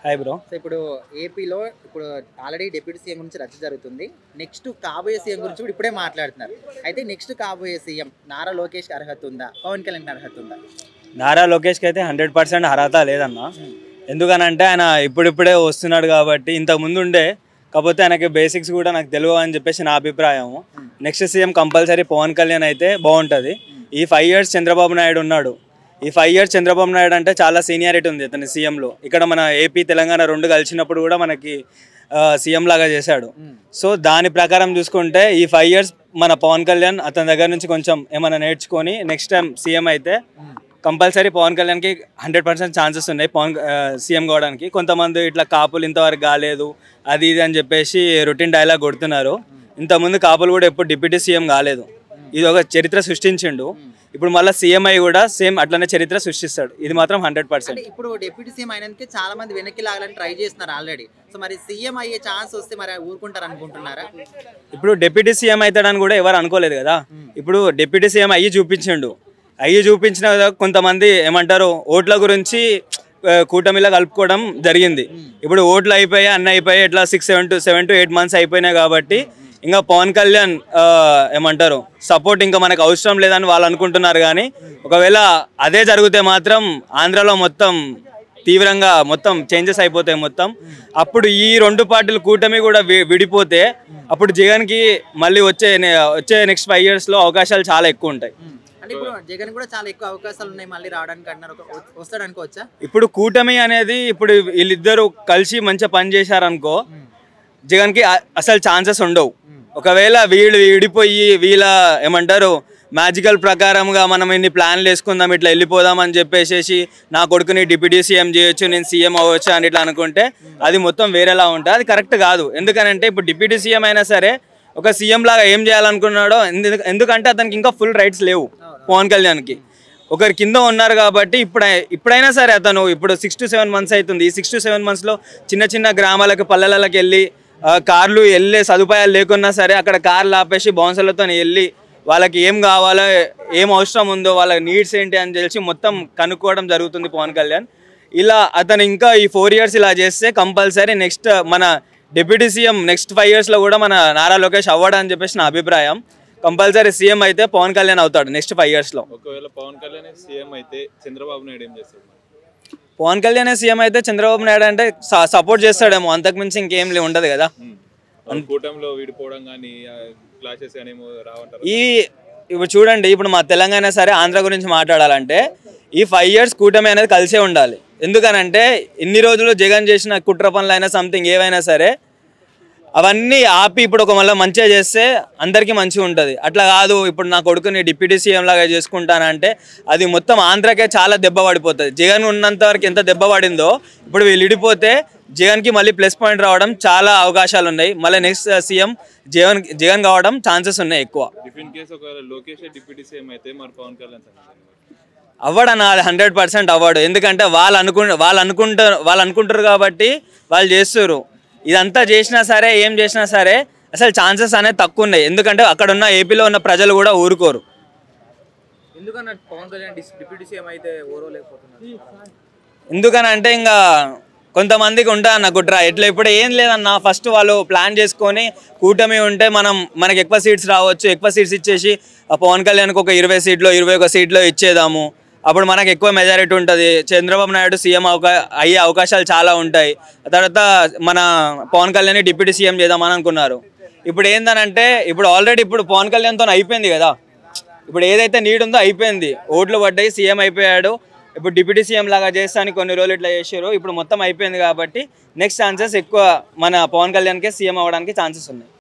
Hi bro. So ఇప్పుడు ఏపీలో ఇప్పుడు ఆల్రెడీ డిప్యూటీ సీఎం గురించి రచ్చ జరుగుతుంది. నెక్స్ట్ కాబోయే సీఎం గురించి కూడా ఇప్పుడే మాట్లాడుతున్నారు. అయితే నెక్స్ట్ కాబోయే సీఎం నారా లోకేష్ అర్హత ఉందా? పవన్ కళ్యాణ్ అర్హత ఉందా? నారా లోకేష్కి అయితే 100% అర్హత లేదన్న. ఎందుకనంటే ఆయన ఇప్పుడిప్పుడే వస్తున్నాడు కాబట్టి, ఇంతకుముందు ఉండే కాకపోతే ఆయనకి బేసిక్స్ కూడా నాకు తెలియవు అని చెప్పేసి నా అభిప్రాయం. Next CM compulsory Pavan Kalyan అయితే బాగుంటుంది. ఈ 5 years చంద్రబాబు నాయుడు ఉన్నాడు. ఈ 5 years చంద్రబాబు నాయుడు అంటే చాలా సీనియారిటీ ఉంది అతని సీఎంలో. ఇక్కడ మన ఏపీ తెలంగాణ రెండు కలిసినప్పుడు కూడా మనకి సీఎం లాగా చేశాడు. సో దాని ప్రకారం చూసుకుంటే ఈ 5 years మన పవన్ కళ్యాణ్ అతని దగ్గర నుంచి కొంచెం ఏమైనా నేర్చుకొని నెక్స్ట్ టైం సీఎం అయితే కంపల్సరీ పవన్ కళ్యాణ్కి 100% ఛాన్సెస్ ఉన్నాయి సీఎం కావడానికి. కొంతమంది ఇట్లా కాపులు ఇంతవరకు కాలేదు అది ఇది అని చెప్పేసి రొటీన్ డైలాగ్ కొడుతున్నారు. ఇంతకుముందు కాపులు కూడా ఎప్పుడు డిప్యూటీ సీఎం కాలేదు. ఇది ఒక చరిత్ర సృష్టించిండు. ఇప్పుడు మళ్ళీ సీఎం అయ్యి కూడా సేమ్ అట్లనే చరిత్ర సృష్టిస్తాడు. ఇది మాత్రం 100%. ఇప్పుడు డిప్యూటీ సీఎం అయినందుకే చాలా మంది వెనక్కి లాగాలని ట్రై చేస్తున్నారు ఆల్రెడీ. సో మరి సీఎం అయ్యే ఛాన్స్ వస్తే మరి ఊరుకుంటారు అనుకుంటున్నారా? ఇప్పుడు డిప్యూటీ సీఎం అవుతాడని కూడా ఎవరు అనుకోలేదు కదా. ఇప్పుడు డిప్యూటీ సీఎం అయ్యి చూపించిండు. చూపించిన కొంతమంది ఏమంటారు ఓట్ల గురించి కూటమిలో కలుపుకోవడం జరిగింది. ఇప్పుడు ఓట్లు అయిపోయాయి, అన్నీ అయిపోయాయి. ఇట్లా 7 to 8 months అయిపోయినాయి కాబట్టి ఇంకా పవన్ కళ్యాణ్ ఏమంటారు సపోర్ట్ ఇంకా మనకు అవసరం లేదని వాళ్ళు అనుకుంటున్నారు. కానీ ఒకవేళ అదే జరిగితే మాత్రం ఆంధ్రాలో మొత్తం తీవ్రంగా మొత్తం చేంజెస్ అయిపోతాయి మొత్తం. అప్పుడు ఈ రెండు పార్టీలు కూటమి కూడా విడిపోతే అప్పుడు జగన్కి మళ్ళీ వచ్చే నెక్స్ట్ 5 yearsలో అవకాశాలు చాలా ఎక్కువ ఉంటాయి. అంటే ఇప్పుడు జగన్ కూడా చాలా ఎక్కువ అవకాశాలు ఉన్నాయి మళ్ళీ రావడానికి అంటున్నారు. వస్తాడు అనుకోవచ్చా? ఇప్పుడు కూటమి అనేది ఇప్పుడు వీళ్ళిద్దరు కలిసి మంచిగా పని చేశారనుకో జగన్కి అసలు ఛాన్సెస్ ఉండవు. ఒకవేళ వీళ్ళు విడిపోయి వీళ్ళ ఏమంటారు మ్యాజికల్ ప్రకారంగా మనం ఇన్ని ప్లాన్లు వేసుకుందాం ఇట్లా వెళ్ళిపోదాం అని చెప్పేసి నా కొడుకుని డిప్యూటీ సీఎం చేయొచ్చు నేను సీఎం అవ్వచ్చు అని ఇట్లా అనుకుంటే అది మొత్తం వేరేలా ఉంటుంది. అది కరెక్ట్ కాదు. ఎందుకనంటే ఇప్పుడు డిప్యూటీ సీఎం అయినా సరే ఒక సీఎం లాగా ఏం చేయాలనుకున్నాడో ఎందుకంటే అతనికి ఇంకా ఫుల్ రైట్స్ లేవు పవన్ కళ్యాణ్కి. ఒకరి కింద ఉన్నారు కాబట్టి ఇప్పుడైనా సరే అతను ఇప్పుడు 6 to 7 months అవుతుంది. ఈ 6 to 7 monthsలో చిన్న చిన్న గ్రామాలకు పల్లెలకు వెళ్ళి కార్లు వెళ్ళే సదుపాయాలు లేకున్నా సరే అక్కడ కార్లు ఆపేసి బౌన్సర్లతో వెళ్ళి వాళ్ళకి ఏం కావాలో ఏం అవసరం ఉందో వాళ్ళ నీడ్స్ ఏంటి అని తెలిసి మొత్తం కనుక్కోవడం జరుగుతుంది పవన్ కళ్యాణ్. ఇలా అతను ఇంకా ఈ 4 years ఇలా చేస్తే కంపల్సరీ నెక్స్ట్ మన డిప్యూటీ సీఎం నెక్స్ట్ 5 yearsలో కూడా మన నారా లోకేష్ అవ్వడం అని చెప్పేసి నా అభిప్రాయం. కంపల్సరీ సీఎం అయితే పవన్ కళ్యాణ్ అవుతాడు నెక్స్ట్ 5 yearsలో. ఒకవేళ పవన్ కళ్యాణ్ సీఎం అయితే చంద్రబాబు నాయుడు ఏం చేస్తాడు? పవన్ కళ్యాణ్ సీఎం అయితే చంద్రబాబు నాయుడు అంటే సపోర్ట్ చేస్తాడేమో, అంతకుమించి ఇంకేం ఉండదు కదా. కూటమిలో విడిపోవడం కానీ క్లాషెస్ కానీ రావంటారు. ఇప్పుడు చూడండి, ఇప్పుడు మా తెలంగాణ సరే ఆంధ్ర గురించి మాట్లాడాలంటే ఈ 5 years కూటమి అనేది కలిసే ఉండాలి. ఎందుకనంటే ఇన్ని రోజులు జగన్ చేసిన కుట్ర పనులు అయినా సంథింగ్ ఏవైనా సరే అవన్నీ ఆపి ఇప్పుడు ఒక మళ్ళీ మంచిగా చేస్తే అందరికీ మంచిగా ఉంటుంది. అట్లా కాదు ఇప్పుడు నా కొడుకుని డిప్యూటీ సీఎం లాగా చేసుకుంటానంటే అది మొత్తం ఆంధ్రాకే చాలా దెబ్బ పడిపోతుంది. జగన్ ఉన్నంత వరకు ఎంత దెబ్బ పడిందో ఇప్పుడు వీళ్ళు విడిపోతే జగన్కి మళ్ళీ ప్లస్ పాయింట్ రావడం చాలా అవకాశాలు ఉన్నాయి. మళ్ళీ నెక్స్ట్ సీఎం జగన్ కావడం ఛాన్సెస్ ఉన్నాయి ఎక్కువ. డిప్యూటీ సీఎం అయితే మరి పవన్ కళ్యాణ్ అవ్వడన్నా అది 100% అవ్వడు. ఎందుకంటే వాళ్ళు అనుకుంటారు కాబట్టి వాళ్ళు చేస్తారు. ఇదంతా చేసినా సరే ఏం చేసినా సరే అసలు ఛాన్సెస్ అనేది తక్కువ ఉన్నాయి. ఎందుకంటే అక్కడ ఉన్న ఏపీలో ఉన్న ప్రజలు కూడా ఊరుకోరు. ఎందుకనంటే ఇంకా కొంతమందికి ఉంటాయన్న కుట్ర ఇట్లా ఇప్పుడు ఏం లేదన్న. ఫస్ట్ వాళ్ళు ప్లాన్ చేసుకొని కూటమి ఉంటే మనకి ఎక్కువ సీట్స్ రావచ్చు, ఎక్కువ సీట్స్ ఇచ్చేసి పవన్ కళ్యాణ్కి ఒక 20 seats 21 seats ఇచ్చేదాము. అప్పుడు మనకు ఎక్కువ మెజారిటీ ఉంటుంది. చంద్రబాబు నాయుడు సీఎం అయ్యే అవకాశాలు చాలా ఉంటాయి. తర్వాత మన పవన్ కళ్యాణ్ డిప్యూటీ సీఎం చేద్దామని అనుకున్నారు. ఇప్పుడు ఏందనంటే ఇప్పుడు ఆల్రెడీ ఇప్పుడు పవన్ కళ్యాణ్తో అయిపోయింది కదా. ఇప్పుడు ఏదైతే నీడ్ ఉందో అయిపోయింది. ఓట్లు పడ్డాయి, సీఎం అయిపోయాడు. ఇప్పుడు డిప్యూటీ సీఎం లాగా చేస్తానికి కొన్ని రోజులు ఇట్లా చేసారు. ఇప్పుడు మొత్తం అయిపోయింది కాబట్టి నెక్స్ట్ ఛాన్సెస్ ఎక్కువ మన పవన్ కళ్యాణ్కే సీఎం అవ్వడానికి ఛాన్సెస్ ఉన్నాయి.